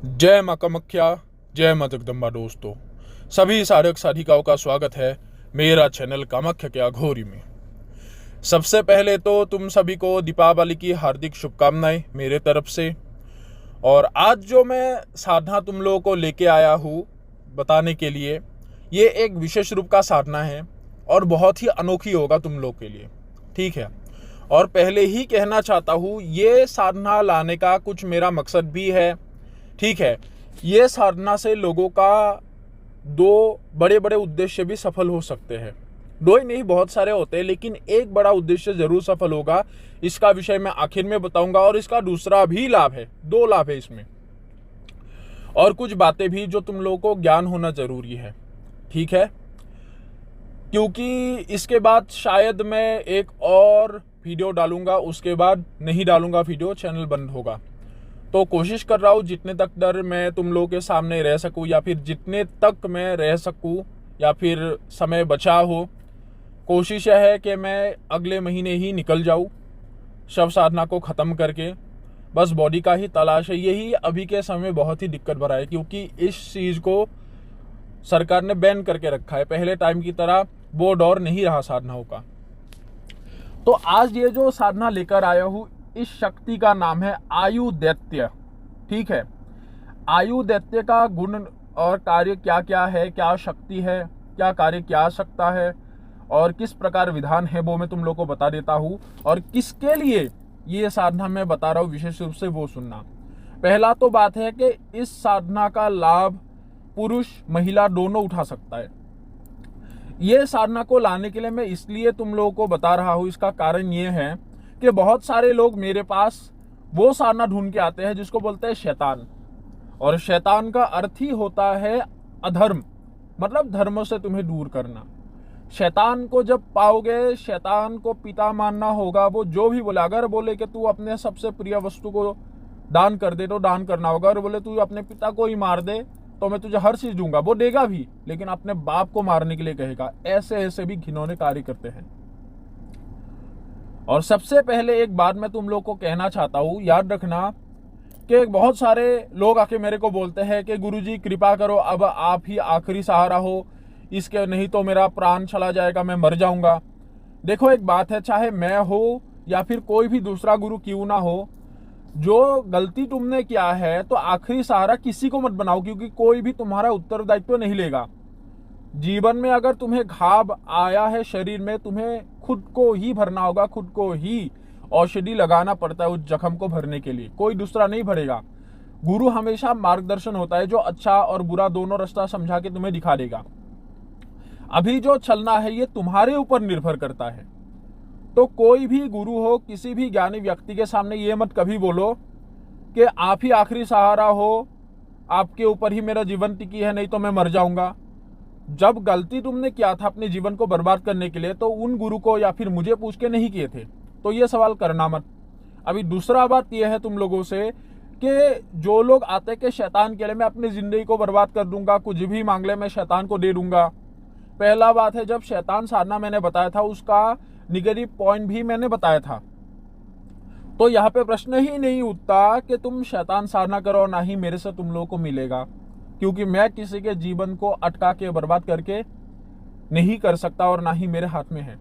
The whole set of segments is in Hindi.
जय माँ कामाख्या, जय माँ जगदम्बा। दोस्तों, सभी साधक साधिकाओं का स्वागत है मेरा चैनल कामाख्या के अघोरी में। सबसे पहले तो तुम सभी को दीपावली की हार्दिक शुभकामनाएं मेरे तरफ से। और आज जो मैं साधना तुम लोगों को लेके आया हूँ बताने के लिए, ये एक विशेष रूप का साधना है और बहुत ही अनोखी होगा तुम लोग के लिए, ठीक है। और पहले ही कहना चाहता हूँ, ये साधना लाने का कुछ मेरा मकसद भी है, ठीक है। ये साधना से लोगों का दो बड़े बड़े उद्देश्य भी सफल हो सकते हैं। दो ही नहीं, बहुत सारे होते हैं, लेकिन एक बड़ा उद्देश्य जरूर सफल होगा। इसका विषय मैं आखिर में बताऊंगा। और इसका दूसरा भी लाभ है, दो लाभ है इसमें, और कुछ बातें भी जो तुम लोगों को ज्ञान होना जरूरी है, ठीक है। क्योंकि इसके बाद शायद मैं एक और वीडियो डालूंगा, उसके बाद नहीं डालूंगा वीडियो, चैनल बंद होगा। तो कोशिश कर रहा हूँ जितने तक डर मैं तुम लोगों के सामने रह सकूँ, या फिर जितने तक मैं रह सकूँ, या फिर समय बचा हो, कोशिश यह है कि मैं अगले महीने ही निकल जाऊँ शव साधना को ख़त्म करके। बस बॉडी का ही तलाश है। यही अभी के समय बहुत ही दिक्कत भरा है, क्योंकि इस चीज़ को सरकार ने बैन करके रखा है। पहले टाइम की तरह वो दौर नहीं रहा साधनाओं का। तो आज ये जो साधना लेकर आया हूँ, इस शक्ति का नाम है आयु दैत्य, ठीक है। आयु दैत्य का गुण और कार्य क्या क्या है, क्या शक्ति है, क्या कार्य क्या सकता है, और किस प्रकार विधान है, वो मैं तुम लोग को बता देता हूँ। और किसके लिए ये साधना मैं बता रहा हूँ विशेष रूप से, वो सुनना। पहला तो बात है कि इस साधना का लाभ पुरुष महिला दोनों उठा सकता है। ये साधना को लाने के लिए मैं इसलिए तुम लोगों को बता रहा हूँ, इसका कारण ये है कि बहुत सारे लोग मेरे पास वो साधना ढूंढ के आते हैं जिसको बोलते हैं शैतान। और शैतान का अर्थ ही होता है अधर्म, मतलब धर्म से तुम्हें दूर करना। शैतान को जब पाओगे, शैतान को पिता मानना होगा। वो जो भी बोले, अगर बोले कि तू अपने सबसे प्रिय वस्तु को दान कर दे तो दान करना होगा। अगर बोले तू अपने पिता को ही मार दे तो मैं तुझे हर चीज दूंगा, वो देगा भी, लेकिन अपने बाप को मारने के लिए कहेगा। ऐसे ऐसे भी घिनौने कार्य करते हैं। और सबसे पहले एक बात मैं तुम लोग को कहना चाहता हूँ, याद रखना कि बहुत सारे लोग आके मेरे को बोलते हैं कि गुरुजी कृपा करो, अब आप ही आखिरी सहारा हो, इसके नहीं तो मेरा प्राण चला जाएगा, मैं मर जाऊंगा। देखो, एक बात है, चाहे मैं हो या फिर कोई भी दूसरा गुरु क्यों ना हो, जो गलती तुमने किया है तो आखिरी सहारा किसी को मत बनाओ, क्योंकि कोई भी तुम्हारा उत्तरदायित्व नहीं लेगा। जीवन में अगर तुम्हें घाव आया है शरीर में, तुम्हें खुद को ही भरना होगा, खुद को ही औषधि लगाना पड़ता है उस जख्म को भरने के लिए, कोई दूसरा नहीं भरेगा। गुरु हमेशा मार्गदर्शन होता है, जो अच्छा और बुरा दोनों रास्ता समझा के तुम्हें दिखा देगा। अभी जो चलना है ये तुम्हारे ऊपर निर्भर करता है। तो कोई भी गुरु हो, किसी भी ज्ञानी व्यक्ति के सामने ये मत कभी बोलो कि आप ही आखिरी सहारा हो, आपके ऊपर ही मेरा जीवन टिकी है, नहीं तो मैं मर जाऊंगा। जब गलती तुमने किया था अपने जीवन को बर्बाद करने के लिए, तो उन गुरु को या फिर मुझे पूछ के नहीं किए थे, तो ये सवाल करना मत। अभी दूसरा बात यह है तुम लोगों से कि जो लोग आते हैं कि शैतान के लिए मैं अपनी जिंदगी को बर्बाद कर दूंगा, कुछ भी मांग ले मैं शैतान को दे दूंगा। पहला बात है, जब शैतान साधना मैंने बताया था, उसका निगेटिव पॉइंट भी मैंने बताया था। तो यहाँ पे प्रश्न ही नहीं उठता कि तुम शैतान साधना करो, ना ही मेरे से तुम लोगों को मिलेगा, क्योंकि मैं किसी के जीवन को अटका के बर्बाद करके नहीं कर सकता, और ना ही मेरे हाथ में है।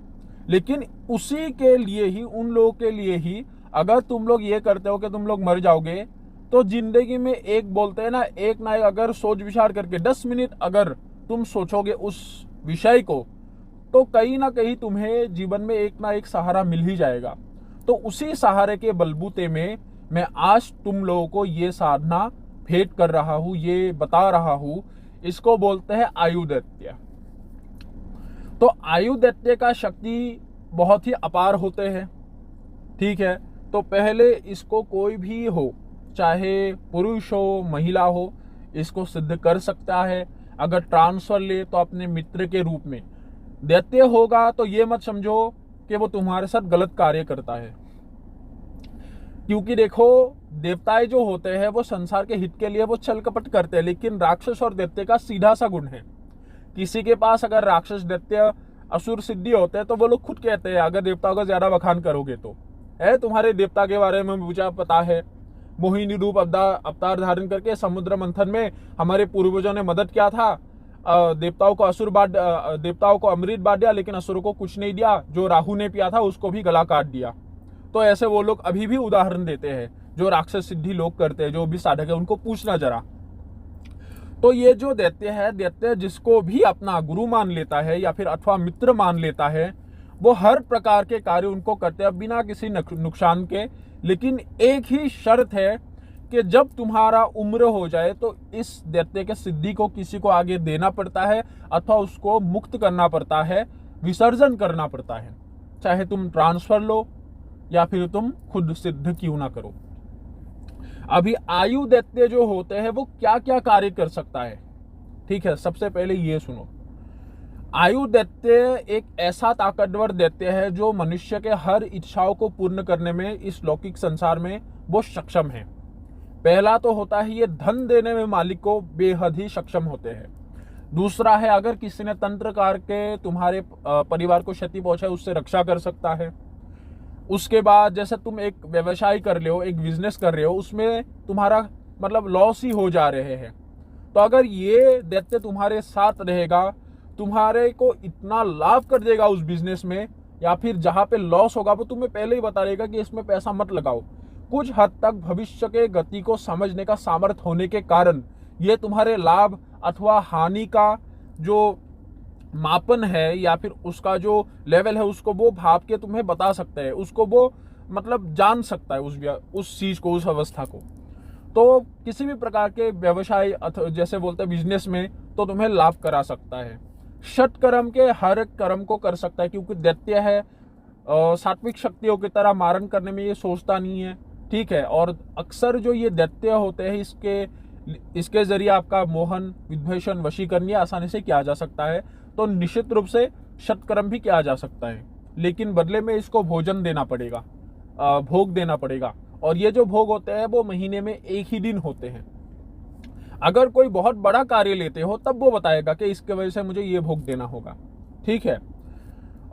लेकिन उसी के लिए ही, उन लोगों के लिए ही, अगर तुम लोग ये करते हो कि तुम लोग मर जाओगे, तो जिंदगी में एक बोलते हैं ना, एक ना एक अगर सोच विचार करके 10 मिनट अगर तुम सोचोगे उस विषय को, तो कहीं ना कहीं तुम्हें जीवन में एक ना एक सहारा मिल ही जाएगा। तो उसी सहारे के बलबूते में मैं आज तुम लोगों को ये साधना भेंट कर रहा हूं, ये बता रहा हूं। इसको बोलते हैं आयु दैत्य। तो आयु दैत्य का शक्ति बहुत ही अपार होते हैं, ठीक है। तो पहले इसको कोई भी हो, चाहे पुरुष हो महिला हो, इसको सिद्ध कर सकता है। अगर ट्रांसफर ले तो अपने मित्र के रूप में। दैत्य होगा तो ये मत समझो कि वो तुम्हारे साथ गलत कार्य करता है, क्योंकि देखो, देवताएं जो होते हैं वो संसार के हित के लिए वो छल कपट करते हैं, लेकिन राक्षस और दैत्य का सीधा सा गुण है। किसी के पास अगर राक्षस दैत्य असुर सिद्धि होते हैं तो वो लोग खुद कहते हैं, अगर देवताओं का ज्यादा बखान करोगे तो, है तुम्हारे देवता के बारे में मुझे पता है, मोहिनी रूप अवतार धारण करके समुद्र मंथन में हमारे पूर्वजों ने मदद किया था। देवताओं को अमृत बांट दिया, लेकिन असुरों को कुछ नहीं दिया। जो राहु ने पिया था उसको भी गला काट दिया। तो ऐसे वो लोग अभी भी उदाहरण देते हैं, जो राक्षस सिद्धि लोग करते हैं, जो भी साधक है, उनको पूछना जरा। तो ये जो दैत्य जिसको भी अपना गुरु मान लेता है या फिर अथवा मित्र मान लेता है, वो हर प्रकार के कार्य उनको करते हैं बिना किसी नुकसान के। लेकिन एक ही शर्त है कि जब तुम्हारा उम्र हो जाए तो इस दैत्य के सिद्धि को किसी को आगे देना पड़ता है अथवा उसको मुक्त करना पड़ता है, विसर्जन करना पड़ता है। चाहे तुम ट्रांसफर लो या फिर तुम खुद सिद्ध क्यों ना करो। अभी आयु दैत्य जो होते हैं वो क्या क्या कार्य कर सकता है, ठीक है। सबसे पहले ये सुनो, आयु दैत्य एक ऐसा ताकतवर दैत्य है जो मनुष्य के हर इच्छाओं को पूर्ण करने में इस लौकिक संसार में वो सक्षम है। पहला तो होता है ये धन देने में मालिक को बेहद ही सक्षम होते हैं। दूसरा है अगर किसी ने तंत्र करके तुम्हारे परिवार को क्षति पहुंचाए उससे रक्षा कर सकता है। उसके बाद जैसे तुम एक व्यवसाय कर रहे हो, एक बिजनेस कर रहे हो, उसमें तुम्हारा मतलब लॉस ही हो जा रहे हैं, तो अगर ये दैत्य तुम्हारे साथ रहेगा, तुम्हारे को इतना लाभ कर देगा उस बिजनेस में, या फिर जहां पे लॉस होगा वो तुम्हें पहले ही बता देगा कि इसमें पैसा मत लगाओ। कुछ हद तक भविष्य के गति को समझने का सामर्थ्य होने के कारण ये तुम्हारे लाभ अथवा हानि का जो मापन है या फिर उसका जो लेवल है उसको वो भाप के तुम्हें बता सकता है, उसको वो मतलब जान सकता है उस चीज को, उस अवस्था को। तो किसी भी प्रकार के व्यवसाय जैसे बोलते हैं बिजनेस में तो तुम्हें लाभ करा सकता है। षट कर्म के हर एक कर्म को कर सकता है, क्योंकि दैत्य है, सात्विक शक्तियों की तरह मारण करने में ये सोचता नहीं है, ठीक है। और अक्सर जो ये दैत्य होते हैं इसके जरिए आपका मोहन, विद्वेषण, वशीकरण आसानी से किया जा सकता है। तो निश्चित रूप से सत्कर्म भी किया जा सकता है, लेकिन बदले में इसको भोजन देना पड़ेगा, भोग देना पड़ेगा। और ये जो भोग होते हैं वो महीने में एक ही दिन होते हैं। अगर कोई बहुत बड़ा कार्य लेते हो तब वो बताएगा कि इसके वजह से मुझे ये भोग देना होगा, ठीक है।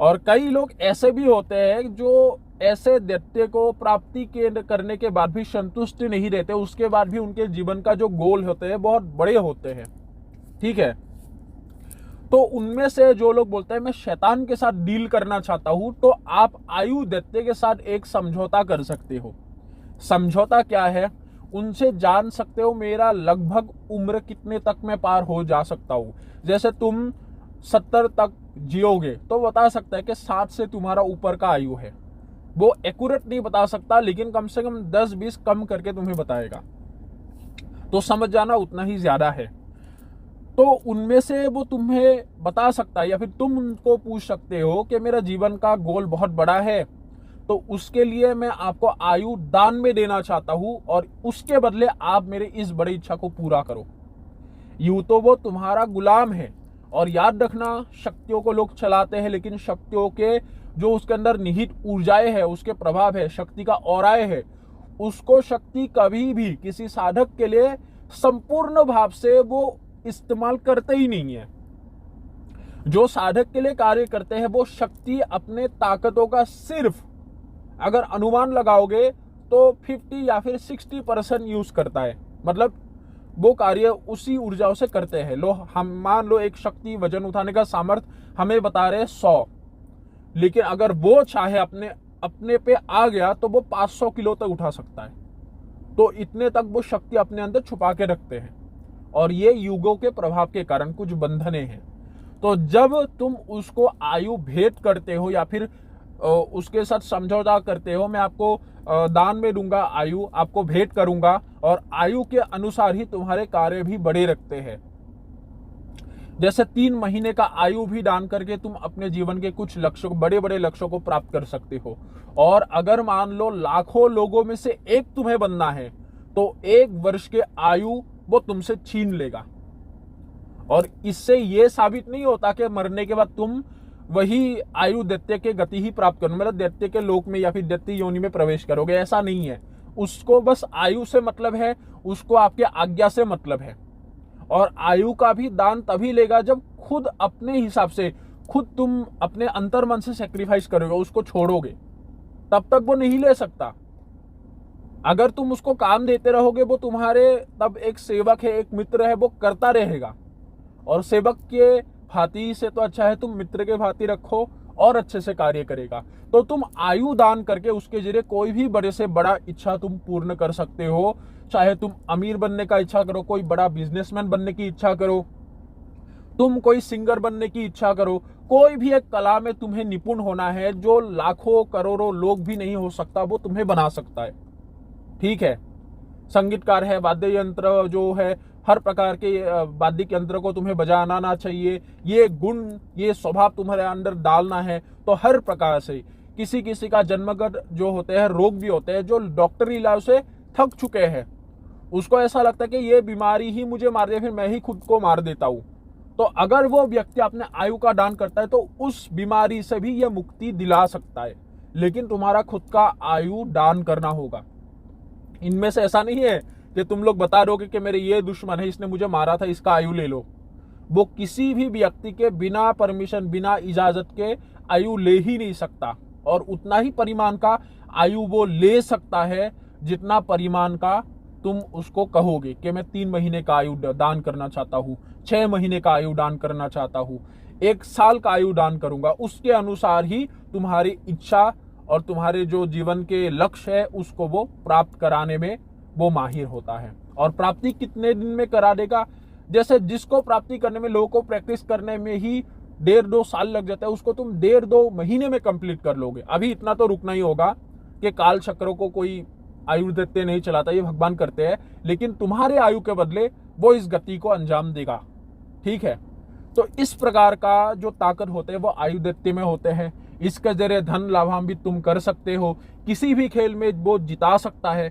और कई लोग ऐसे भी होते हैं जो ऐसे दैत्य को प्राप्ति करने के बाद भी संतुष्ट नहीं रहते, उसके बाद भी उनके जीवन का जो गोल होते हैं बहुत बड़े होते हैं, ठीक है। तो उनमें से जो लोग बोलते हैं मैं शैतान के साथ डील करना चाहता हूं, तो आप आयु दैत्य के साथ एक समझौता कर सकते हो। समझौता क्या है? उनसे जान सकते हो मेरा लगभग उम्र कितने तक मैं पार हो जा सकता हूं। जैसे तुम 70 तक जियोगे तो बता सकता है कि 60 से तुम्हारा ऊपर का आयु है। वो एक्यूरेट नहीं बता सकता, लेकिन कम से कम 10-20 कम करके तुम्हें बताएगा, तो समझ जाना उतना ही ज्यादा है। तो उनमें से वो तुम्हें बता सकता है, या फिर तुम उनको पूछ सकते हो कि मेरा जीवन का गोल बहुत बड़ा है, तो उसके लिए मैं आपको आयु दान में देना चाहता हूं और उसके बदले आप मेरे इस बड़ी इच्छा को पूरा करो। यूं तो वो तुम्हारा गुलाम है। और याद रखना, शक्तियों को लोग चलाते हैं, लेकिन शक्तियों के जो उसके अंदर निहित ऊर्जाएं है, उसके प्रभाव है, शक्ति का औराए है, उसको शक्ति कभी भी किसी साधक के लिए संपूर्ण भाव से वो इस्तेमाल करते ही नहीं है। जो साधक के लिए कार्य करते हैं वो शक्ति अपने ताकतों का सिर्फ अगर अनुमान लगाओगे तो 50 या फिर 60% यूज करता है। मतलब वो कार्य उसी ऊर्जाओं से करते हैं। हम मान लो एक शक्ति वजन उठाने का सामर्थ्य हमें बता रहे 100, लेकिन अगर वो चाहे अपने पे आ गया तो वो 500 किलो तक उठा सकता है। तो इतने तक वो शक्ति अपने अंदर छुपा के रखते हैं, और ये युगों के प्रभाव के कारण कुछ बंधने हैं। तो जब तुम उसको आयु भेंट करते हो या फिर उसके साथ समझौता करते हो, मैं आपको दान में दूंगा, आयु आपको भेंट करूंगा, और आयु के अनुसार ही तुम्हारे कार्य भी बड़े रखते हैं। जैसे 3 महीने का आयु भी दान करके तुम अपने जीवन के कुछ लक्ष्यों, बड़े बड़े लक्ष्यों को प्राप्त कर सकते हो। और अगर मान लो लाखों लोगों में से एक तुम्हें बनना है तो 1 वर्ष के आयु वो तुमसे छीन लेगा। और इससे ये साबित नहीं होता कि मरने के बाद तुम वही आयु दैत्य के गति ही प्राप्त करो, मतलब दैत्य के लोक में या फिर दैत्य योनि में प्रवेश करोगे, ऐसा नहीं है। उसको बस आयु से मतलब है, उसको आपके आज्ञा से मतलब है। और आयु का भी दान तभी लेगा जब खुद अपने हिसाब से, खुद तुम अपने अंतर्मन से सेक्रीफाइस करोगे, उसको छोड़ोगे, तब तक वो नहीं ले सकता। अगर तुम उसको काम देते रहोगे, वो तुम्हारे तब एक सेवक है, एक मित्र है, वो करता रहेगा। और सेवक के भांति से तो अच्छा है तुम मित्र के भांति रखो और अच्छे से कार्य करेगा। तो तुम आयु दान करके उसके जरिए कोई भी बड़े से बड़ा इच्छा तुम पूर्ण कर सकते हो। चाहे तुम अमीर बनने का इच्छा करो, कोई बड़ा बिजनेसमैन बनने की इच्छा करो, तुम कोई सिंगर बनने की इच्छा करो, कोई भी एक कला में तुम्हें निपुण होना है जो लाखों करोड़ों लोग भी नहीं हो सकता, वो तुम्हें बना सकता है। ठीक है, संगीतकार है, वाद्य यंत्र जो है, हर प्रकार के वाद्य यंत्र को तुम्हें बजाना आना चाहिए, ये गुण, ये स्वभाव तुम्हारे अंदर डालना है। तो हर प्रकार से किसी किसी का जन्मगत जो होते हैं रोग भी होते हैं, जो डॉक्टरी इलाज से थक चुके हैं, उसको ऐसा लगता है कि ये बीमारी ही मुझे मार दे, फिर मैं ही खुद को मार देता हूं। तो अगर वो व्यक्ति अपने आयु का दान करता है तो उस बीमारी से भी यह मुक्ति दिला सकता है। लेकिन तुम्हारा खुद का आयु दान करना होगा। इनमें से ऐसा नहीं है कि तुम लोग बता रहोगे कि मेरे ये दुश्मन है, इसने मुझे मारा था, इसका आयु ले लो। वो किसी भी व्यक्ति के बिना परमिशन, बिना इजाजत के आयु ले ही नहीं सकता। और उतना ही परिमाण का आयु वो ले सकता है जितना परिमाण का तुम उसको कहोगे कि मैं 3 महीने का आयु दान करना चाहता हूँ, 6 महीने का आयु दान करना चाहता हूँ, 1 साल का आयु दान करूंगा। उसके अनुसार ही तुम्हारी इच्छा और तुम्हारे जो जीवन के लक्ष्य है उसको वो प्राप्त कराने में वो माहिर होता है। और प्राप्ति कितने दिन में करा देगा? जैसे जिसको प्राप्ति करने में, लोगों को प्रैक्टिस करने में ही 1.5-2 साल लग जाता है, उसको तुम 1.5-2 महीने में कंप्लीट कर लोगे। अभी इतना तो रुकना ही होगा कि काल चक्र को कोई आयु देते नहीं चलाता, ये भगवान करते हैं, लेकिन तुम्हारे आयु के बदले वो इस गति को अंजाम देगा। ठीक है, तो इस प्रकार का जो ताकत होते हैं वो आयु दैत्य में होते हैं। इसके जरिए धन लाभान्वित तुम कर सकते हो, किसी भी खेल में वो जिता सकता है,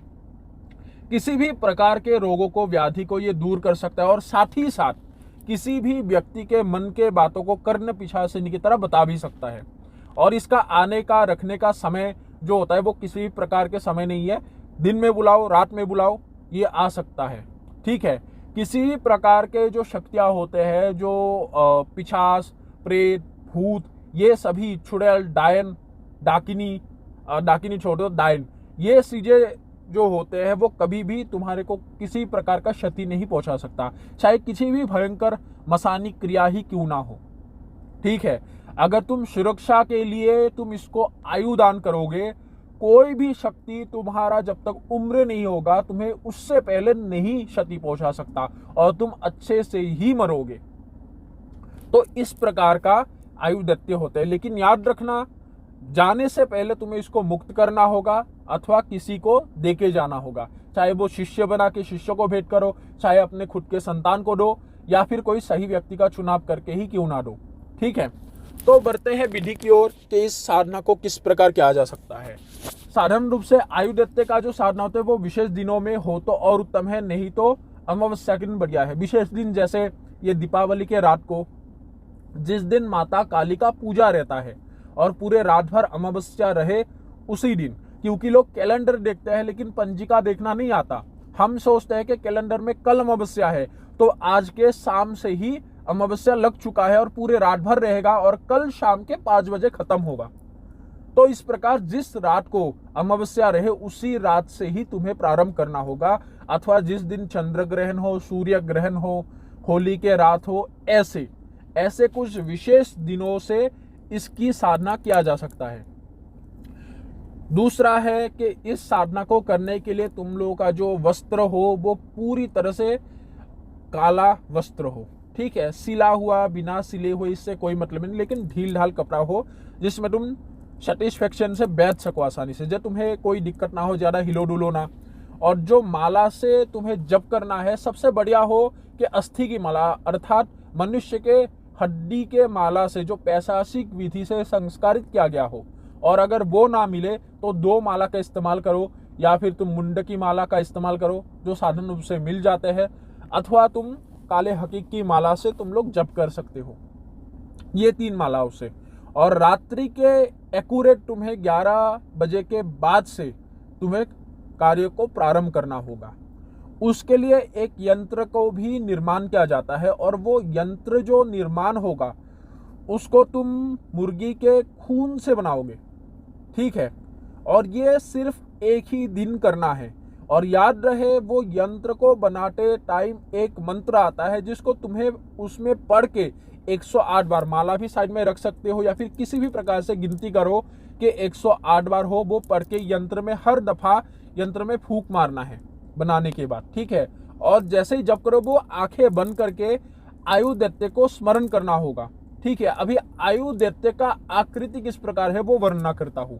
किसी भी प्रकार के रोगों को, व्याधि को ये दूर कर सकता है। और साथ ही साथ किसी भी व्यक्ति के मन के बातों को कर्ण पिशाचिनी की तरह बता भी सकता है। और इसका आने का, रखने का समय जो होता है वो किसी भी प्रकार के समय नहीं है, दिन में बुलाओ, रात में बुलाओ, ये आ सकता है। ठीक है, किसी भी प्रकार के जो शक्तियां होते हैं, जो पिशाच, प्रेत, भूत, ये सभी, चुड़ैल, डायन, डाकिनी, डाकिनी छोड़ दो, डायन, ये चीजें जो होते हैं वो कभी भी तुम्हारे को किसी प्रकार का क्षति नहीं पहुंचा सकता, चाहे किसी भी भयंकर मसानिक क्रिया ही क्यों ना हो। ठीक है, अगर तुम सुरक्षा के लिए तुम इसको आयु दान करोगे, कोई भी शक्ति तुम्हारा जब तक उम्र नहीं होगा तुम्हें उससे पहले नहीं क्षति पहुंचा सकता और तुम अच्छे से ही मरोगे। तो इस प्रकार का आयु दैत्य होते हैं। लेकिन याद रखना, जाने से पहले तुम्हें इसको मुक्त करना होगा अथवा किसी को देके जाना होगा। चाहे वो शिष्य बना के शिष्य को भेंट करो, चाहे अपने खुद के संतान को दो, या फिर कोई सही व्यक्ति का चुनाव करके ही क्यों ना दो। ठीक है, तो बढ़ते हैं विधि की ओर कि इस साधना को किस प्रकार किया जा सकता है। साधारण रूप से आयु दैत्य का जो साधना होता है वो विशेष दिनों में हो तो और उत्तम है, नहीं तो अमावस्या के दिन बढ़िया है। विशेष दिन जैसे ये दीपावली के रात को, जिस दिन माता काली का पूजा रहता है और पूरे रात भर अमावस्या रहे उसी दिन, क्योंकि लोग कैलेंडर देखते हैं लेकिन पंजिका देखना नहीं आता। हम सोचते हैं कि कैलेंडर में कल अमावस्या है तो आज के शाम से ही अमावस्या लग चुका है और पूरे रात भर रहेगा और कल शाम के 5 बजे खत्म होगा। तो इस प्रकार जिस रात को अमावस्या रहे उसी रात से ही तुम्हें प्रारंभ करना होगा, अथवा जिस दिन चंद्र ग्रहण हो, सूर्य ग्रहण हो, होली के रात हो, ऐसे कुछ विशेष दिनों से इसकी साधना किया जा सकता है। दूसरा है कि इस साधना को करने के लिए तुम लोगों का जो वस्त्र हो वो पूरी तरह से काला वस्त्र हो। ठीक है, सिला हुआ, बिना सिले हुए, इससे कोई मतलब नहीं, लेकिन ढील ढाल कपड़ा हो जिसमें तुम सेटिस्फेक्शन से बैठ सको आसानी से, जब तुम्हें कोई दिक्कत ना हो, ज्यादा हिलो डुलो ना। और जो माला से तुम्हें जप करना है, सबसे बढ़िया हो कि अस्थि की माला, अर्थात मनुष्य के हड्डी के माला से जो पैशाचिक विधि से संस्कारित किया गया हो। और अगर वो ना मिले तो 2 माला का इस्तेमाल करो, या फिर तुम मुंड की माला का इस्तेमाल करो जो साधारण रूप से मिल जाते हैं, अथवा तुम काले हकीक की माला से तुम लोग जप कर सकते हो। ये 3 मालाओं से। और रात्रि के एक्यूरेट तुम्हें 11 बजे के बाद से तुम्हें कार्य को प्रारंभ करना होगा। उसके लिए एक यंत्र को भी निर्माण किया जाता है और वो यंत्र जो निर्माण होगा उसको तुम मुर्गी के खून से बनाओगे। ठीक है, और ये सिर्फ एक ही दिन करना है, और याद रहे वो यंत्र को बनाते टाइम एक मंत्र आता है जिसको तुम्हें उसमें पढ़ के 108 बार, माला भी साइड में रख सकते हो या फिर किसी भी प्रकार से गिनती करो कि 108 बार हो, वो पढ़ के यंत्र में हर दफा यंत्र में फूंक मारना है बनाने के बाद, ठीक है। और जैसे ही जब करो वो आंखें बंद करके आयु दैत्य को स्मरण करना होगा, ठीक है। अभी आयु दैत्य का आकृति किस प्रकार है वो वर्णना करता हूं।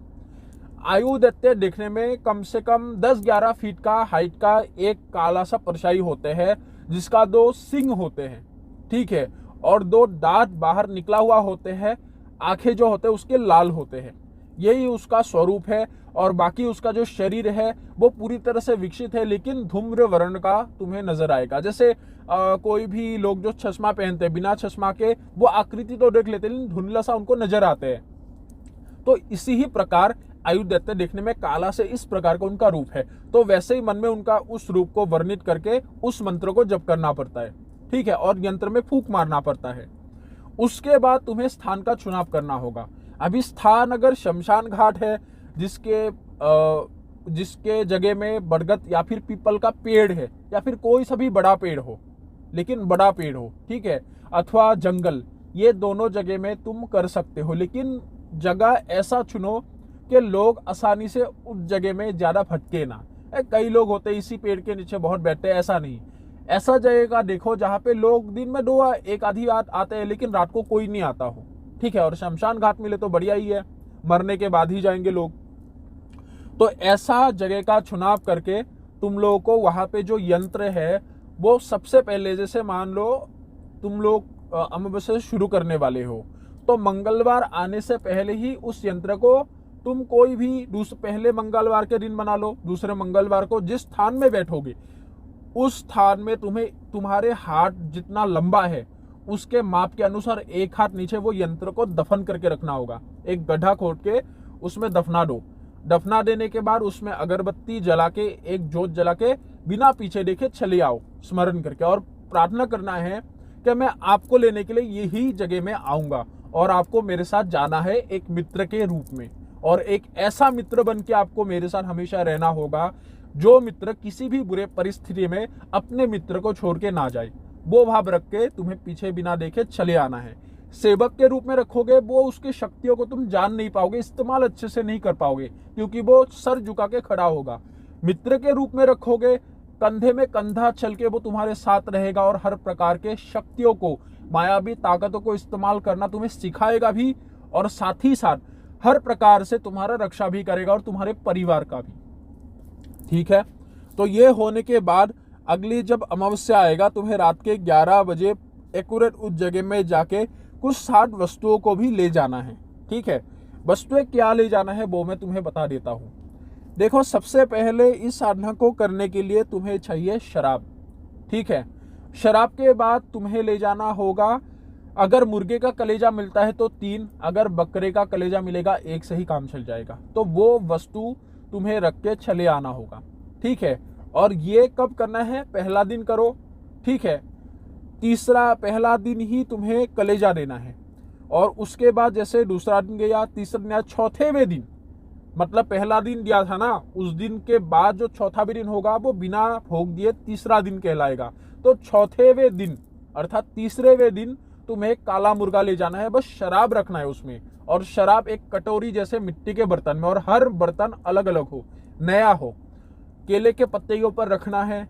आयु दैत्य देखने में कम से कम 10-11 फीट का हाइट का एक काला सा परछाई होते हैं जिसका 2 सिंग होते हैं, ठीक है, और 2 दांत बाहर निकला हुआ होते हैं, आंखें जो होते हैं उसके लाल होते हैं, यही उसका स्वरूप है। और बाकी उसका जो शरीर है वो पूरी तरह से विकसित है लेकिन धूम्र वर्ण का तुम्हें नजर आएगा। जैसे कोई भी लोग जो चश्मा पहनते हैं बिना चश्मा के वो आकृति तो देख लेते हैं लेकिन धुंधला सा उनको नजर आते हैं। तो इसी ही प्रकार आयु दैत्य देखने में काला से इस प्रकार का उनका रूप है, तो वैसे ही मन में उनका उस रूप को वर्णित करके उस मंत्र को जप करना पड़ता है, ठीक है, और यंत्र में फूंक मारना पड़ता है। उसके बाद तुम्हें स्थान का चुनाव करना होगा। अभी स्थान अगर शमशान घाट है जिसके जगह में बरगद या फिर पीपल का पेड़ है या फिर कोई सा भी बड़ा पेड़ हो, लेकिन बड़ा पेड़ हो, ठीक है, अथवा जंगल, ये दोनों जगह में तुम कर सकते हो, लेकिन जगह ऐसा चुनो कि लोग आसानी से उस जगह में ज्यादा भटके ना। कई लोग होते हैं इसी पेड़ के नीचे बहुत बैठते हैं, ऐसा नहीं। ऐसा जगह का देखो जहाँ पे लोग दिन में 2 एक आधी रात आते हैं लेकिन रात को कोई नहीं आता हो, ठीक है। और शमशान घाट मिले तो बढ़िया ही है, मरने के बाद ही जाएंगे लोग। तो ऐसा जगह का चुनाव करके तुम लोगों को वहां पे जो यंत्र है वो सबसे पहले, जैसे मान लो तुम लोग अमावस्या से शुरू करने वाले हो तो मंगलवार आने से पहले ही उस यंत्र को तुम कोई भी पहले मंगलवार के दिन बना लो। दूसरे मंगलवार को जिस स्थान में बैठोगे उस स्थान में तुम्हारे हाथ जितना लंबा है उसके माप के अनुसार एक हाथ नीचे वो यंत्र को दफन करके रखना होगा। एक गड्ढा खोद के उसमें दफना दो। दफना देने के बाद उसमें अगरबत्ती जला के, एक जोत जला के बिना पीछे देखे चले आओ स्मरण करके, और प्रार्थना करना है कि मैं आपको लेने के लिए यही जगह में आऊंगा और आपको मेरे साथ जाना है एक मित्र के रूप में, और एक ऐसा मित्र बन के आपको मेरे साथ हमेशा रहना होगा जो मित्र किसी भी बुरे परिस्थिति में अपने मित्र को छोड़ के ना जाए। वो भाव रख के तुम्हें पीछे बिना देखे चले आना है। सेवक के रूप में रखोगे वो उसकी शक्तियों को तुम जान नहीं पाओगे, इस्तेमाल अच्छे से नहीं कर पाओगे क्योंकि वो सर झुका के खड़ा होगा। मित्र के रूप में रखोगे, कंधे में कंधा चल के वो तुम्हारे साथ रहेगा और हर प्रकार के शक्तियों को, मायावी ताकतों को इस्तेमाल करना तुम्हें सिखाएगा भी, और साथ ही साथ हर प्रकार से तुम्हारा रक्षा भी करेगा और तुम्हारे परिवार का भी, ठीक है। तो ये होने के बाद अगली जब अमावस्या आएगा तुम्हें रात के 11 बजे एक्यूरेट उस जगह में जाके कुछ 60 वस्तुओं को भी ले जाना है, ठीक है। वस्तुएं क्या ले जाना है वो मैं तुम्हें बता देता हूं। देखो, सबसे पहले इस साधना को करने के लिए तुम्हें चाहिए शराब, ठीक है। शराब के बाद तुम्हें ले जाना होगा, अगर मुर्गे का कलेजा मिलता है तो 3, अगर बकरे का कलेजा मिलेगा 1 से ही काम चल जाएगा। तो वो वस्तु तुम्हें रख के चले आना होगा, ठीक है। और ये कब करना है? पहला दिन करो, ठीक है। पहला दिन ही तुम्हें कलेजा देना है, और उसके बाद जैसे दूसरा दिन गया, तीसरा दिन, चौथेवें दिन, मतलब पहला दिन दिया था ना, उस दिन के बाद जो चौथा भी दिन होगा वो बिना भोग दिए तीसरा दिन कहलाएगा। तो चौथेवें दिन अर्थात तीसरेवें दिन तुम्हें काला मुर्गा ले जाना है, बस शराब रखना है उसमें, और शराब एक कटोरी जैसे मिट्टी के बर्तन में, और हर बर्तन अलग अलग हो, नया हो। केले के पत्ते के ऊपर रखना है।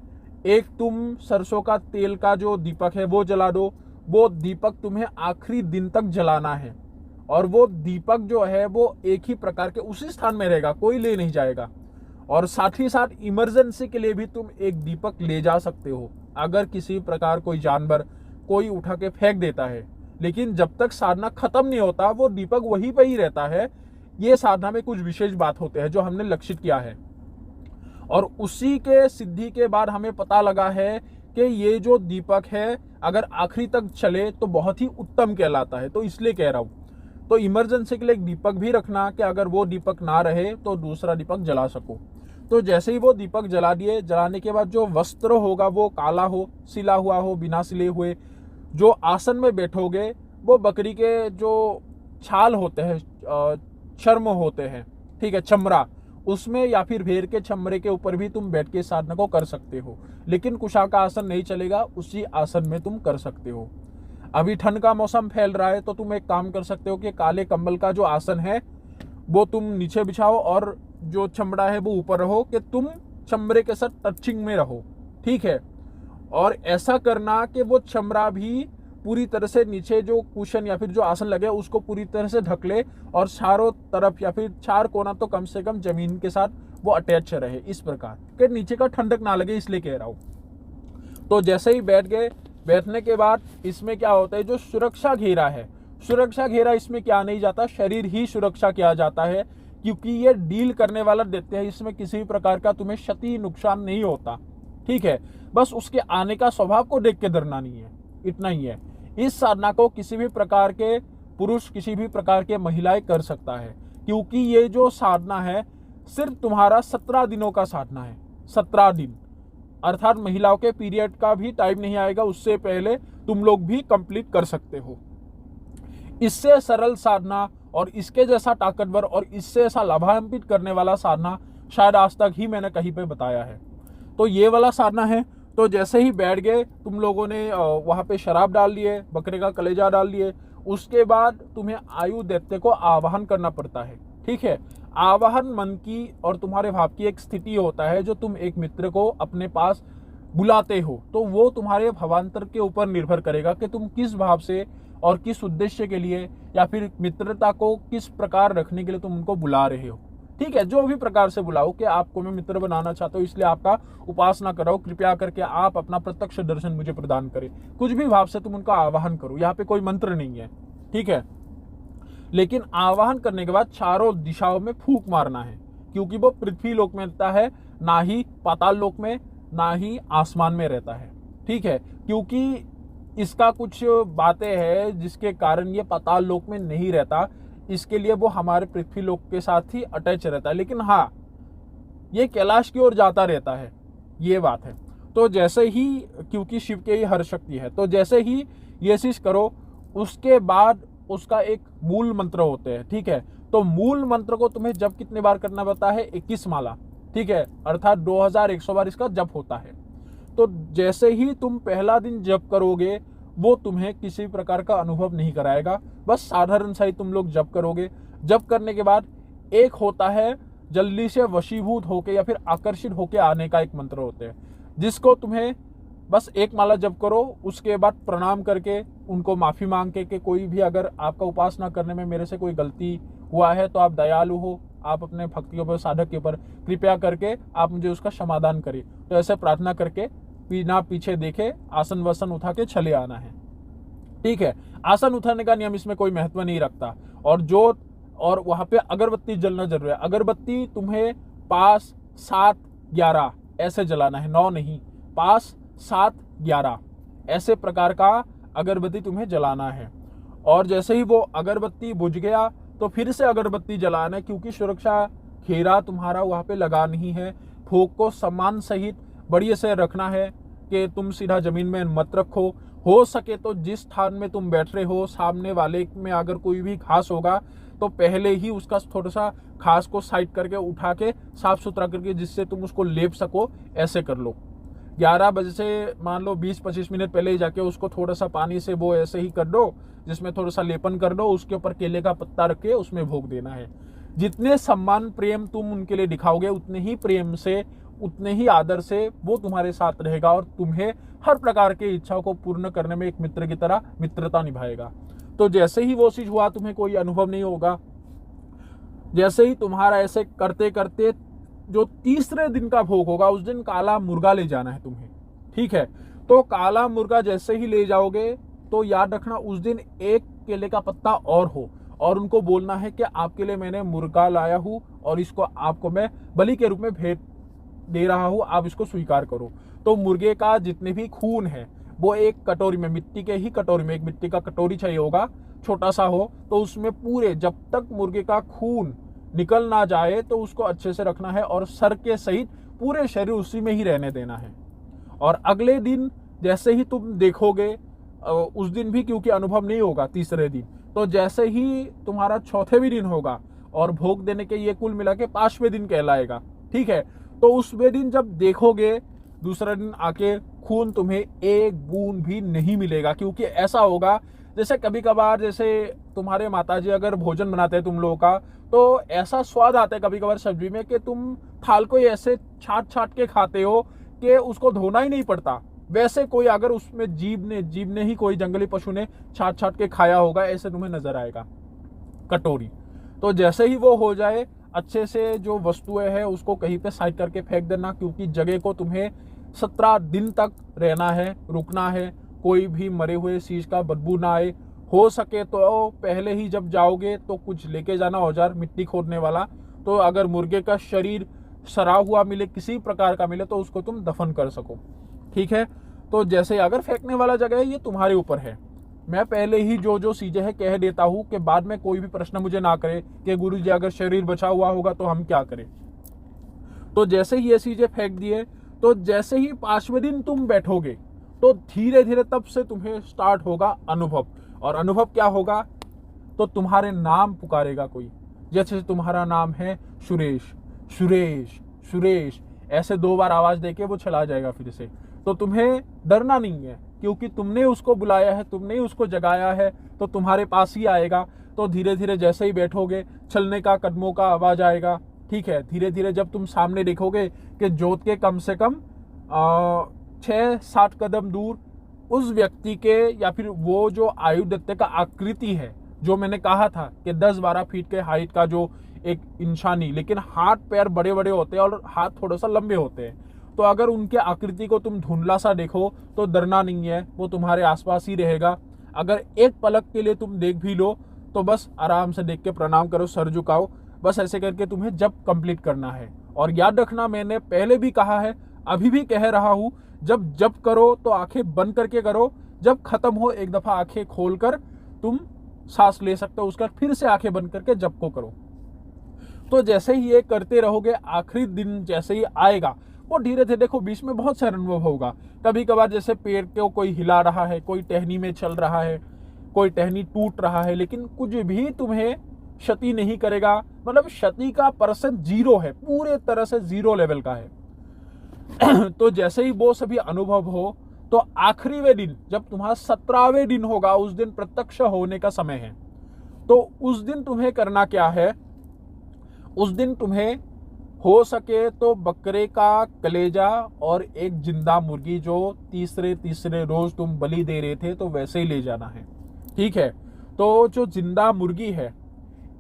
एक तुम सरसों का तेल का जो दीपक है वो जला दो। वो दीपक तुम्हें आखिरी दिन तक जलाना है, और वो दीपक जो है वो एक ही प्रकार के उसी स्थान में रहेगा, कोई ले नहीं जाएगा। और साथ ही साथ इमरजेंसी के लिए भी तुम एक दीपक ले जा सकते हो, अगर किसी प्रकार कोई जानवर कोई उठा के फेंक देता है। लेकिन जब तक साधना खत्म नहीं होता वो दीपक वहीं पे ही रहता है। ये साधना में कुछ विशेष बात होते हैं जो हमने लक्षित किया है, और उसी के सिद्धि के बाद हमें पता लगा है कि ये जो दीपक है अगर आखिरी तक चले तो बहुत ही उत्तम कहलाता है। तो इसलिए कह रहा हूं, तो इमरजेंसी के लिए एक दीपक भी रखना कि अगर वो दीपक ना रहे तो दूसरा दीपक जला सको। तो जैसे ही वो दीपक जला दिए, जलाने के बाद जो वस्त्र होगा वो काला हो, सिला हुआ हो, बिना सिले हुए। जो आसन में बैठोगे वो बकरी के जो छाल होते हैं, चर्म होते हैं, ठीक है, चमड़ा, उसमें या फिर भेड़ के चमड़े के ऊपर भी तुम बैठ के साधना को कर सकते हो। लेकिन कुशाका आसन नहीं चलेगा, उसी आसन में तुम कर सकते हो। अभी ठंड का मौसम फैल रहा है तो तुम एक काम कर सकते हो कि काले कंबल का जो आसन है वो तुम नीचे बिछाओ और जो चमड़ा है वो ऊपर रहो, कि तुम चमड़े के साथ टचिंग में रहो, ठीक है। और ऐसा करना कि वो चमड़ा भी पूरी तरह से नीचे जो कुशन या फिर जो आसन लगे उसको पूरी तरह से ढक ले, और चारों तरफ या फिर चार कोना तो कम से कम जमीन के साथ वो अटैच रहे, इस प्रकार कि नीचे का ठंडक ना लगे, इसलिए कह रहा हूं। तो जैसे ही बैठ गए, बैठने के बाद इसमें क्या होता है, जो सुरक्षा घेरा है, सुरक्षा घेरा इसमें क्या नहीं जाता, शरीर ही सुरक्षा किया जाता है, क्योंकि ये डील करने वाला देते हैं, इसमें किसी भी प्रकार का तुम्हें क्षति नुकसान नहीं होता, ठीक है। बस उसके आने का स्वभाव को देख के डरना नहीं है, इतना ही है। इस साधना को किसी भी प्रकार के पुरुष, किसी भी प्रकार के महिलाएं कर सकता है, क्योंकि ये जो साधना है सिर्फ तुम्हारा 17 दिनों का साधना है, 17 दिन, अर्थात महिलाओं के पीरियड का भी टाइम नहीं आएगा, उससे पहले तुम लोग भी कंप्लीट कर सकते हो। इससे सरल साधना और इसके जैसा ताकतवर और इससे ऐसा लाभान्वित करने वाला साधना शायद आज तक ही मैंने कहीं पे बताया है। तो ये वाला साधना है। तो जैसे ही बैठ गए, तुम लोगों ने वहां पे शराब डाल लिए, बकरे का कलेजा डाल लिए, उसके बाद तुम्हें आयु दैत्य को आवाहन करना पड़ता है, ठीक है। आवाहन मन की और तुम्हारे भाव की एक स्थिति होता है, जो तुम एक मित्र को अपने पास बुलाते हो, तो वो तुम्हारे भावांतर के ऊपर निर्भर करेगा कि तुम किस भाव से और किस उद्देश्य के लिए या फिर मित्रता को किस प्रकार रखने के लिए तुम उनको बुला रहे हो, ठीक है। जो भी प्रकार से बुलाओ कि आपको मैं मित्र बनाना चाहता हूँ, इसलिए आपका उपासना कराओ, कृपया करके आप अपना प्रत्यक्ष दर्शन मुझे प्रदान करें, कुछ भी भाव से तुम उनका आवाहन करो। यहाँ पे कोई मंत्र नहीं है, ठीक है। लेकिन आवाहन करने के बाद चारों दिशाओं में फूंक मारना है, क्योंकि वो पृथ्वी लोक में रहता है, ना ही पाताल लोक में, ना ही आसमान में रहता है, ठीक है। क्योंकि इसका कुछ बातें हैं जिसके कारण ये पाताल लोक में नहीं रहता, इसके लिए वो हमारे पृथ्वी लोक के साथ ही अटैच रहता है। लेकिन हाँ, ये कैलाश की ओर जाता रहता है, ये बात है। तो जैसे ही, क्योंकि शिव के ही हर शक्ति है, तो जैसे ही ये चीज करो, उसके बाद उसका एक मूल मंत्र होते हैं, ठीक है। तो मूल मंत्र को तुम्हें जप कितने बार करना पड़ता है, 21 माला, ठीक है, अर्थात 2100 बार इसका जप होता है। तो जैसे ही तुम पहला दिन जप करोगे, वो तुम्हें किसी प्रकार का अनुभव नहीं कराएगा, बस साधारण सा ही तुम लोग जप करोगे। जप करने के बाद एक होता है जल्दी से वशीभूत होके या फिर आकर्षित होके आने का एक मंत्र होते हैं, जिसको तुम्हें बस एक माला जप करो, उसके बाद प्रणाम करके उनको माफी मांग के कि कोई भी अगर आपका उपासना करने में मेरे से कोई गलती हुआ है तो आप दयालु हो, आप अपने भक्ति के ऊपर, साधक के ऊपर कृपया करके आप मुझे उसका समाधान करिए। तो ऐसे प्रार्थना करके बिना पीछे देखे आसन वसन उठा के चले आना है, ठीक है। आसन उठाने का नियम इसमें कोई महत्व नहीं रखता। और वहां पे अगरबत्ती जलना जरूरी है। अगरबत्ती तुम्हें 5, 7, 11 ऐसे जलाना है, 9 नहीं, 5, 7, 11 ऐसे प्रकार का अगरबत्ती तुम्हें जलाना है। और जैसे ही वो अगरबत्ती बुझ गया तो फिर से अगरबत्ती जलाना है, क्योंकि सुरक्षा घेरा तुम्हारा वहां पे लगा नहीं है। भोग को सम्मान सहित बढ़िया से रखना है कि तुम सीधा जमीन में मत रखो। हो सके तो जिस स्थान में तुम बैठ रहे हो, सामने वाले में अगर कोई भी घास होगा तो पहले ही उसका थोड़ा सा घास को साइड करके उठा के साफ सुथरा करके, जिससे तुम उसको लेप सको, ऐसे कर लो। 11 बजे से मान लो 20-25 मिनट पहले ही जाके उसको थोड़ा सा पानी से वो ऐसे ही कर दो, जिसमें थोड़ा सा लेपन कर दो, उसके ऊपर केले का पत्ता रख के उसमें भोग देना है। जितने सम्मान प्रेम तुम उनके लिए दिखाओगे, उतने ही प्रेम से, उतने ही आदर से वो तुम्हारे साथ रहेगा और तुम्हें हर प्रकार की इच्छाओं को पूर्ण करने में एक मित्र की तरह मित्रता निभाएगा। तो जैसे ही वो चीज हुआ, तुम्हें कोई अनुभव नहीं होगा। जैसे ही तुम्हारा ऐसे करते करते जो तीसरे दिन का भोग होगा, उस दिन काला मुर्गा ले जाना है तुम्हें, ठीक है। तो काला मुर्गा जैसे ही ले जाओगे तो याद रखना उस दिन एक केले का पत्ता और हो, और उनको बोलना है कि आपके लिए मैंने मुर्गा लाया हूं और इसको आपको मैं बलि के रूप में भेंट दे रहा हूं, आप इसको स्वीकार करो। तो मुर्गे का जितने भी खून है वो एक कटोरी में, मिट्टी के ही कटोरी में, एक मिट्टी का कटोरी चाहिए होगा, छोटा सा हो, तो उसमें पूरे, जब तक मुर्गे का खून निकल ना जाए तो उसको अच्छे से रखना है और सर के सहित पूरे शरीर उसी में ही रहने देना है। और अगले दिन जैसे ही तुम देखोगे, उस दिन भी क्योंकि अनुभव नहीं होगा तीसरे दिन, तो जैसे ही तुम्हारा चौथे भी दिन होगा, और भोग देने के ये कुल मिला के 5वें दिन कहलाएगा। ठीक है, तो उसवें दिन जब देखोगे दूसरा दिन आके खून तुम्हें एक बूंद भी नहीं मिलेगा, क्योंकि ऐसा होगा जैसे कभी कभार जैसे तुम्हारे माताजी अगर भोजन बनाते हैं तुम लोगों का, तो ऐसा स्वाद आता है कभी कभार सब्जी में कि तुम थाल को ही ऐसे छाट छाट के खाते हो कि उसको धोना ही नहीं पड़ता। वैसे कोई अगर उसमें जीव ने ही कोई जंगली पशु ने छाट छाट के खाया होगा, ऐसे तुम्हें नजर आएगा कटोरी। तो जैसे ही वो हो जाए, अच्छे से जो वस्तुएं हैं उसको कहीं पे साइड करके फेंक देना, क्योंकि जगह को तुम्हें 17 दिन तक रहना है, रुकना है, कोई भी मरे हुए चीज का बदबू ना आए। हो सके तो पहले ही जब जाओगे तो कुछ लेके जाना औजार मिट्टी खोदने वाला, तो अगर मुर्गे का शरीर सड़ा हुआ मिले, किसी प्रकार का मिले, तो उसको तुम दफन कर सको। ठीक है, तो जैसे अगर फेंकने वाला जगह है ये तुम्हारे ऊपर है। मैं पहले ही जो जो चीजें है कह देता हूं कि बाद में कोई भी प्रश्न मुझे ना करे कि गुरुजी अगर शरीर बचा हुआ होगा तो हम क्या करें। तो जैसे ही ये चीजें फेंक दिए, तो जैसे ही 5वें दिन तुम बैठोगे तो धीरे धीरे तब से तुम्हें स्टार्ट होगा अनुभव। और अनुभव क्या होगा, तो तुम्हारे नाम पुकारेगा कोई। जैसे तुम्हारा नाम है सुरेश, सुरेश, सुरेश, ऐसे 2 बार आवाज देके वो चला जाएगा फिर से। तो तुम्हें डरना नहीं है, क्योंकि तुमने उसको बुलाया है, तुमने ही उसको जगाया है, तो तुम्हारे पास ही आएगा। तो धीरे धीरे जैसे ही बैठोगे, चलने का कदमों का आवाज आएगा। ठीक है, धीरे धीरे जब तुम सामने देखोगे कि जोत के कम से कम 6-7 कदम दूर उस व्यक्ति के, या फिर वो जो आयुर्दत्त का आकृति है, जो मैंने कहा था कि 10-12 फीट के हाइट का जो एक इंसानी, लेकिन हाथ पैर बड़े बड़े होते हैं और हाथ थोड़ा सा लंबे होते हैं। तो अगर उनके आकृति को तुम धुंधला सा देखो तो डरना नहीं है, वो तुम्हारे आसपास ही रहेगा। अगर एक पलक के लिए तुम देख भी लो तो बस आराम से देख के प्रणाम करो, सर झुकाओ, बस ऐसे करके तुम्हें जप कंप्लीट करना है। और याद रखना, मैंने पहले भी कहा है, अभी भी कह रहा हूं, जब जप करो तो आंखें बंद करके करो। जब खत्म हो एक दफा आंखें खोलकर तुम सांस ले सकते हो, उसका फिर से आंखें बंद करके जप को करो। तो जैसे ही ये करते रहोगे, आखिरी दिन जैसे ही आएगा, वो धीरे धीरे देखो बीच में बहुत सारा अनुभव होगा। कभी कभार जैसे पेड़ को कोई हिला रहा है, कोई टहनी में चल रहा है, कोई टहनी टूट रहा है, लेकिन कुछ भी तुम्हें क्षति नहीं करेगा। मतलब क्षति का परसेंट 0 है, पूरे तरह से 0 लेवल का है। तो जैसे ही वो सभी अनुभव हो, तो आखिरी वे दिन जब तुम्हारा 17वें दिन होगा, उस दिन प्रत्यक्ष होने का समय है। तो उस दिन तुम्हें करना क्या है, उस दिन तुम्हें हो सके तो बकरे का कलेजा और एक जिंदा मुर्गी, जो तीसरे रोज तुम बलि दे रहे थे, तो वैसे ही ले जाना है। ठीक है, तो जो जिंदा मुर्गी है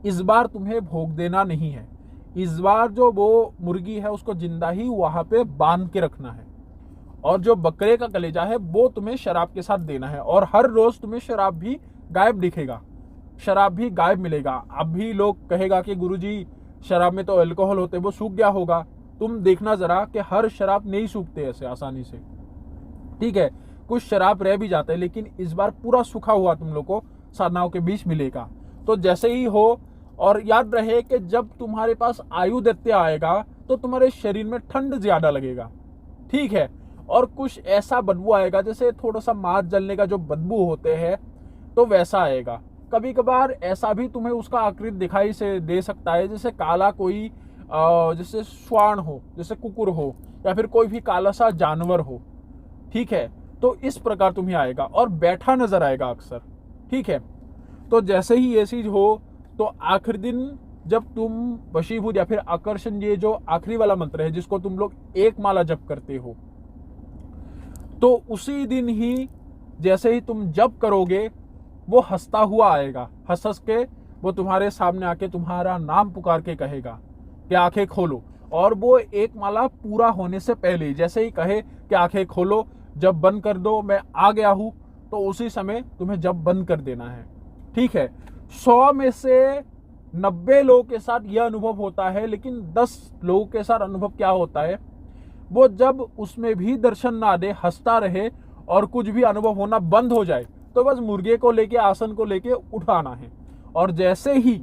इस बार तुम्हें भोग देना नहीं है। इस बार जो वो मुर्गी है उसको जिंदा ही वहां पे बांध के रखना है। और जो बकरे का कलेजा है वो तुम्हें शराब के साथ देना है। और हर रोज तुम्हें शराब भी गायब दिखेगा, शराब भी गायब मिलेगा। अब भी लोग कहेगा कि गुरुजी शराब में तो अल्कोहल होते, वो सूख गया होगा। तुम देखना जरा कि हर शराब नहीं सूखते ऐसे आसानी से। ठीक है, कुछ शराब रह भी जाता है, लेकिन इस बार पूरा सूखा हुआ तुम लोग को साधनाओं के बीच मिलेगा। तो जैसे ही हो, और याद रहे कि जब तुम्हारे पास आयु दैत्य आएगा तो तुम्हारे शरीर में ठंड ज्यादा लगेगा। ठीक है, और कुछ ऐसा बदबू आएगा जैसे थोड़ा सा मांस जलने का जो बदबू होते हैं, तो वैसा आएगा। कभी कभार ऐसा भी तुम्हें उसका आकृति दिखाई से दे सकता है, जैसे काला कोई जैसे श्वान हो, जैसे कुकुर हो, या फिर कोई भी काला सा जानवर हो। ठीक है, तो इस प्रकार तुम्हें आएगा और बैठा नजर आएगा अक्सर। ठीक है, तो जैसे ही ये चीज हो, तो आखिरी दिन जब तुम वशीभूत या फिर आकर्षण, ये जो आखिरी वाला मंत्र है जिसको तुम लोग 1 माला जप करते हो, तो उसी दिन ही जैसे ही तुम जप करोगे, वो हंसता हुआ आएगा। हंस हंस के वो तुम्हारे सामने आके तुम्हारा नाम पुकार के कहेगा कि आंखें खोलो। और वो 1 माला पूरा होने से पहले जैसे ही कहे कि आंखें खोलो, जब बंद कर दो, मैं आ गया हूं, तो उसी समय तुम्हें जब बंद कर देना है। ठीक है, 100 में से 90 लोगों के साथ यह अनुभव होता है, लेकिन 10 लोगों के साथ अनुभव क्या होता है, वो जब उसमें भी दर्शन ना दे, हंसता रहे और कुछ भी अनुभव होना बंद हो जाए, तो बस मुर्गे को लेके, आसन को लेके उठाना है। और जैसे ही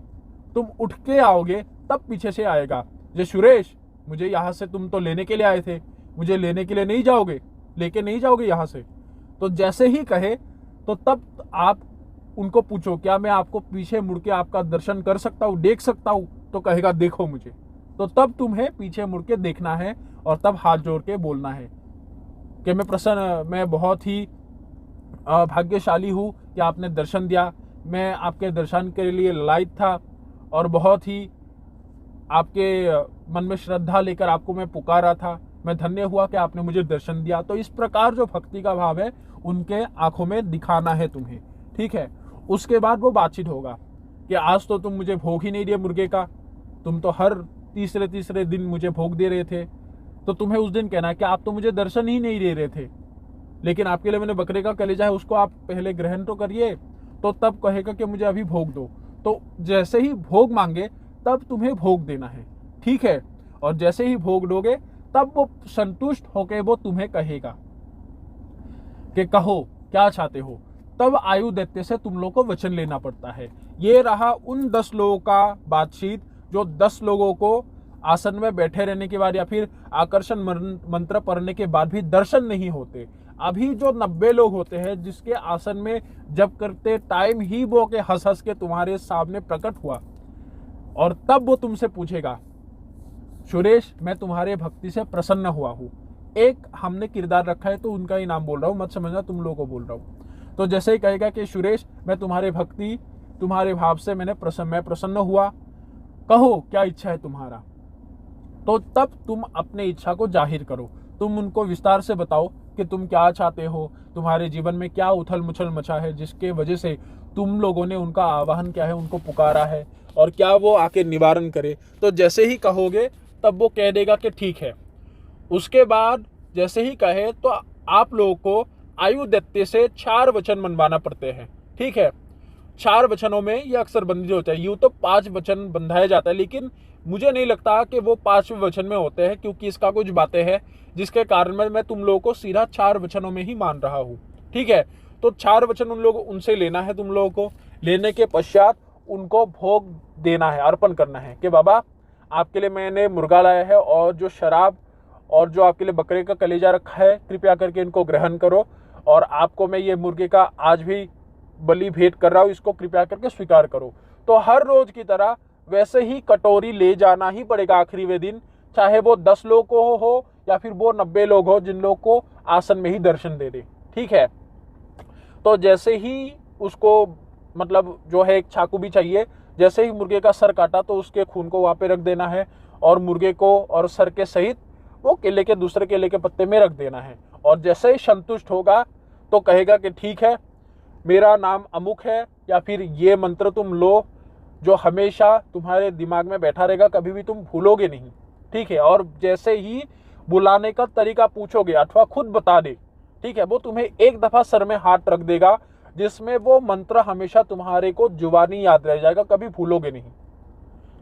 तुम उठ के आओगे, तब पीछे से आएगा, जे सुरेश, मुझे यहाँ से तुम तो लेने के लिए आए थे, मुझे लेने के लिए नहीं जाओगे, लेके नहीं जाओगे यहाँ से। तो जैसे ही कहे, तो तब आप उनको पूछो, क्या मैं आपको पीछे मुड़ के आपका दर्शन कर सकता हूँ, देख सकता हूँ। तो कहेगा देखो मुझे। तो तब तुम्हें पीछे मुड़ के देखना है और तब हाथ जोड़ के बोलना है कि मैं बहुत ही भाग्यशाली हूँ कि आपने दर्शन दिया। मैं आपके दर्शन के लिए लायक था और बहुत ही आपके मन में श्रद्धा लेकर आपको मैं पुकारा था। मैं धन्य हुआ कि आपने मुझे दर्शन दिया। तो इस प्रकार जो भक्ति का भाव है उनके आंखों में दिखाना है तुम्हें, ठीक है। उसके बाद वो बातचीत होगा कि आज तो तुम मुझे भोग ही नहीं दिए मुर्गे का, तुम तो हर तीसरे दिन मुझे भोग दे रहे थे। तो तुम्हें उस दिन कहना है कि आप तो मुझे दर्शन ही नहीं दे रहे थे, लेकिन आपके लिए मैंने बकरे का कलेजा है, उसको आप पहले ग्रहण तो करिए। तो तब कहेगा कि मुझे अभी भोग दो। तो जैसे ही भोग मांगे तब तुम्हें भोग देना है, ठीक है। और जैसे ही भोग दोगे तब वो संतुष्ट होकर वो तुम्हें कहेगा कि कहो क्या चाहते हो। तब आयु दैत्य से तुम लोग को वचन लेना पड़ता है। ये रहा उन 10 लोगों का बातचीत, जो 10 लोगों को आसन में बैठे रहने के बाद या फिर आकर्षण मंत्र पढ़ने के बाद भी दर्शन नहीं होते। अभी जो 90 लोग होते हैं जिसके आसन में जब करते टाइम ही वो के हंस हंस के तुम्हारे सामने प्रकट हुआ, और तब वो तुमसे पूछेगा सुरेश मैं तुम्हारे भक्ति से प्रसन्न हुआ हूँ। एक हमने किरदार रखा है तो उनका ही नाम बोल रहा हूँ, मत समझना तुम लोगों को बोल रहा हूँ। तो जैसे ही कहेगा कि सुरेश मैं तुम्हारे भक्ति तुम्हारे भाव से मैं प्रसन्न हुआ, कहो क्या इच्छा है तुम्हारा। तो तब तुम अपने इच्छा को जाहिर करो, तुम उनको विस्तार से बताओ कि तुम क्या चाहते हो, तुम्हारे जीवन में क्या उथल मुछल मचा है जिसके वजह से तुम लोगों ने उनका आवाहन क्या है, उनको पुकारा है, और क्या वो आके निवारण करे। तो जैसे ही कहोगे तब वो कह देगा कि ठीक है। उसके बाद जैसे ही कहे तो आप लोगों को आयु दैत्य से 4 वचन मनवाना पड़ते हैं, ठीक है। 4 वचनों में ये अक्सर बंदी होता है, यूं तो 5 वचन बंधाया जाता है, लेकिन मुझे नहीं लगता कि वो 5वें वचन में होते हैं, क्योंकि इसका कुछ बातें हैं जिसके कारण मैं तुम लोगों को सीधा 4 वचनों में ही मान रहा हूँ, ठीक है। तो 4 वचन उनसे लेना है तुम लोगों को। लेने के पश्चात उनको भोग देना है, अर्पण करना है कि बाबा आपके लिए मैंने मुर्गा लाया है और जो शराब और जो आपके लिए बकरे का कलेजा रखा है कृपया करके इनको ग्रहण करो, और आपको मैं ये मुर्गे का आज भी बलि भेंट कर रहा हूँ, इसको कृपया करके स्वीकार करो। तो हर रोज की तरह वैसे ही कटोरी ले जाना ही पड़ेगा आखिरी वे दिन, चाहे वो 10 लोग को हो या फिर वो 90 लोग हो जिन लोग को आसन में ही दर्शन दे दे, ठीक है। तो जैसे ही उसको मतलब जो है एक चाकू भी चाहिए, जैसे ही मुर्गे का सर काटा तो उसके खून को वहां पे रख देना है और मुर्गे को और सर के सहित वो केले के दूसरे केले के पत्ते में रख देना है। और जैसे ही संतुष्ट होगा तो कहेगा कि ठीक है मेरा नाम अमुक है, या फिर ये मंत्र तुम लो जो हमेशा तुम्हारे दिमाग में बैठा रहेगा, कभी भी तुम भूलोगे नहीं, ठीक है। और जैसे ही बुलाने का तरीका पूछोगे अथवा खुद बता दे, ठीक है, वो तुम्हें एक दफा सर में हाथ रख देगा, जिसमें वो मंत्र हमेशा तुम्हारे को जुबानी याद रह जाएगा, कभी भूलोगे नहीं,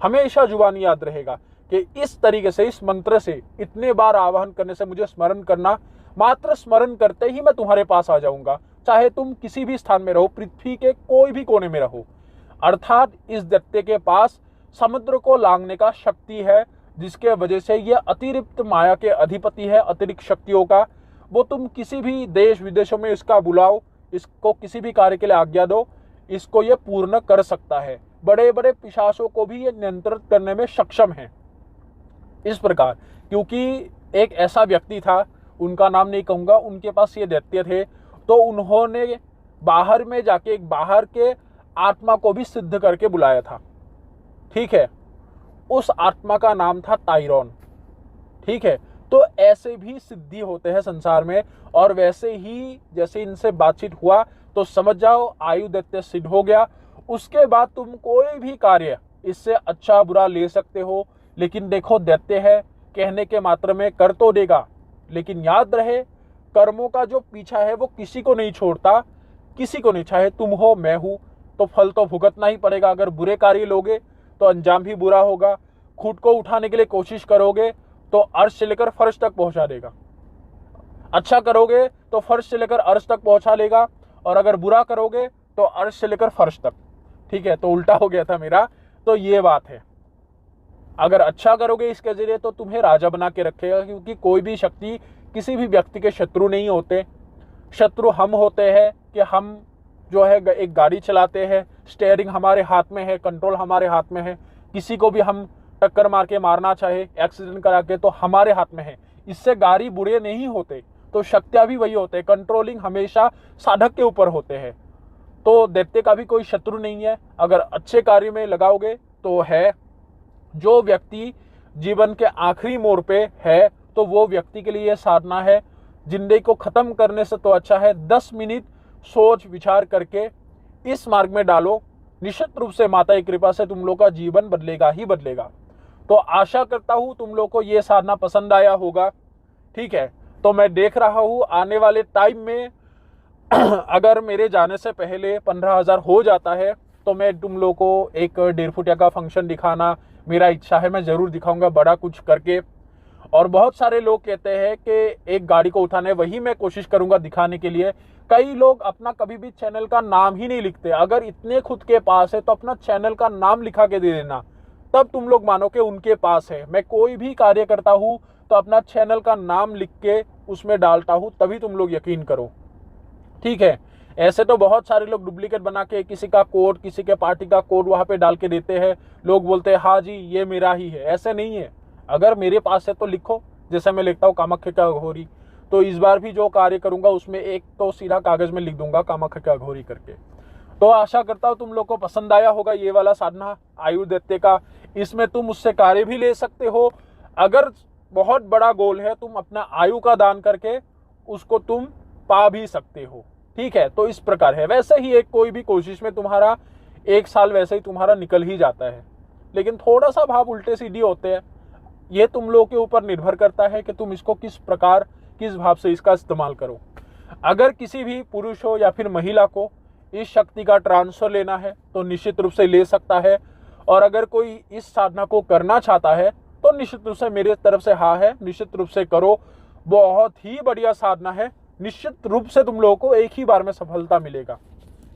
हमेशा जुबानी याद रहेगा कि इस तरीके से इस मंत्र से इतने बार आवाहन करने से मुझे स्मरण करना, मात्र स्मरण करते ही मैं तुम्हारे पास आ जाऊंगा, चाहे तुम किसी भी स्थान में रहो, पृथ्वी के कोई भी कोने में रहो। अर्थात इस दैत्य के पास समुद्र को लांघने का शक्ति है, जिसके वजह से यह अतिरिक्त माया के अधिपति है, अतिरिक्त शक्तियों का। वो तुम किसी भी देश विदेशों में इसका बुलाओ, इसको किसी भी कार्य के लिए आज्ञा दो, इसको ये पूर्ण कर सकता है। बड़े बड़े पिशाचों को भी ये नियंत्रित करने में सक्षम है। इस प्रकार क्योंकि एक ऐसा व्यक्ति था, उनका नाम नहीं कहूंगा, उनके पास ये दैत्य थे, तो उन्होंने बाहर में जाके एक बाहर के आत्मा को भी सिद्ध करके बुलाया था, ठीक है। उस आत्मा का नाम था टायरॉन, ठीक है। तो ऐसे भी सिद्धि होते हैं संसार में, और वैसे ही जैसे इनसे बातचीत हुआ तो समझ जाओ आयु दैत्य सिद्ध हो गया। उसके बाद तुम कोई भी कार्य इससे अच्छा बुरा ले सकते हो, लेकिन देखो दैत्य है, कहने के मात्र में कर तो देगा, लेकिन याद रहे कर्मों का जो पीछा है वो किसी को नहीं छोड़ता, किसी को नहीं, चाहे तुम हो मैं हूं, तो फल तो भुगतना ही पड़ेगा। अगर बुरे कार्य लोगे तो अंजाम भी बुरा होगा। खुद को उठाने के लिए कोशिश करोगे तो अर्श से लेकर फर्श तक पहुंचा देगा, अच्छा करोगे तो फर्श से लेकर अर्श तक पहुंचा लेगा, और अगर बुरा करोगे तो अर्श से लेकर फर्श तक, ठीक है। तो उल्टा हो गया था मेरा, तो ये बात है। अगर अच्छा करोगे इसके जरिए तो तुम्हें राजा बना के रखेगा, क्योंकि कोई भी शक्ति किसी भी व्यक्ति के शत्रु नहीं होते। शत्रु हम होते हैं कि हम जो है एक गाड़ी चलाते हैं, स्टीयरिंग हमारे हाथ में है, कंट्रोल हमारे हाथ में है, किसी को भी हम टक्कर मार के मारना चाहे, एक्सीडेंट करा के, तो हमारे हाथ में है। इससे गाड़ी बुरे नहीं होते, तो शक्तियां भी वही होते हैं। कंट्रोलिंग हमेशा साधक के ऊपर होते हैं। तो दैत्य का भी कोई शत्रु नहीं है। अगर अच्छे कार्य में लगाओगे तो है। जो व्यक्ति जीवन के आखिरी मोड़ पे है, तो वो व्यक्ति के लिए साधना है। जिंदगी को खत्म करने से तो अच्छा है 10 मिनट सोच विचार करके इस मार्ग में डालो। निश्चित रूप से माता की कृपा से तुम लोग का जीवन बदलेगा ही बदलेगा। तो आशा करता हूं तुम लोग को ये साधना पसंद आया होगा। ठीक है, तो मैं देख रहा हूं आने वाले टाइम में अगर मेरे जाने से पहले 15,000 हो जाता है तो मैं तुम लोग को एक 1.5 फुटिया का फंक्शन दिखाना मेरा इच्छा है। मैं जरूर दिखाऊंगा बड़ा कुछ करके। और बहुत सारे लोग कहते हैं कि एक गाड़ी को उठाने, वही मैं कोशिश करूंगा दिखाने के लिए। कई लोग अपना कभी भी चैनल का नाम ही नहीं लिखते। अगर इतने खुद के पास है तो अपना चैनल का नाम लिखा के दे देना, तब तुम लोग मानो कि उनके पास है। मैं कोई भी कार्य करता हूं तो अपना चैनल का नाम लिख के उसमें डालता हूं, तभी तुम लोग यकीन करो। ठीक है, ऐसे तो बहुत सारे लोग डुप्लीकेट बना के किसी का कोड, किसी के पार्टी का कोड वहां पे डाल के देते हैं। लोग बोलते हैं हाँ जी ये मेरा ही है। ऐसे नहीं है। अगर मेरे पास है तो लिखो, जैसे मैं लिखता हूँ कामाख्या की अघोरी। तो इस बार भी जो कार्य करूंगा उसमें एक तो सीधा कागज में लिख दूंगा कामाख्या की अघोरी करके। तो आशा करता हूँ तुम लोग को पसंद आया होगा ये वाला साधना आयु दैत्य का। इसमें तुम उससे कार्य भी ले सकते हो। अगर बहुत बड़ा गोल है, तुम अपना आयु का दान करके उसको तुम पा भी सकते हो। ठीक है, तो इस प्रकार है। वैसे ही एक कोई भी कोशिश में तुम्हारा 1 साल वैसे ही तुम्हारा निकल ही जाता है, लेकिन थोड़ा सा भाव उल्टे सीधी होते हैं। ये तुम लोग के ऊपर निर्भर करता है कि तुम इसको किस प्रकार, किस भाव से इसका इस्तेमाल करो। अगर किसी भी पुरुष हो या फिर महिला को इस शक्ति का ट्रांसफर लेना है तो निश्चित रूप से ले सकता है। और अगर कोई इस साधना को करना चाहता है तो निश्चित रूप से मेरे तरफ से हाँ है, निश्चित रूप से करो। बहुत ही बढ़िया साधना है। निश्चित रूप से तुम लोगों को एक ही बार में सफलता मिलेगा।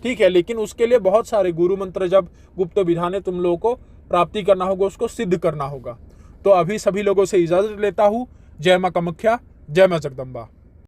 ठीक है, लेकिन उसके लिए बहुत सारे गुरु मंत्र, जब गुप्त विधाने तुम लोगों को प्राप्ति करना होगा, उसको सिद्ध करना होगा। तो अभी सभी लोगों से इजाजत लेता हूं। जय मां कामाख्या, जय मां जगदम्बा।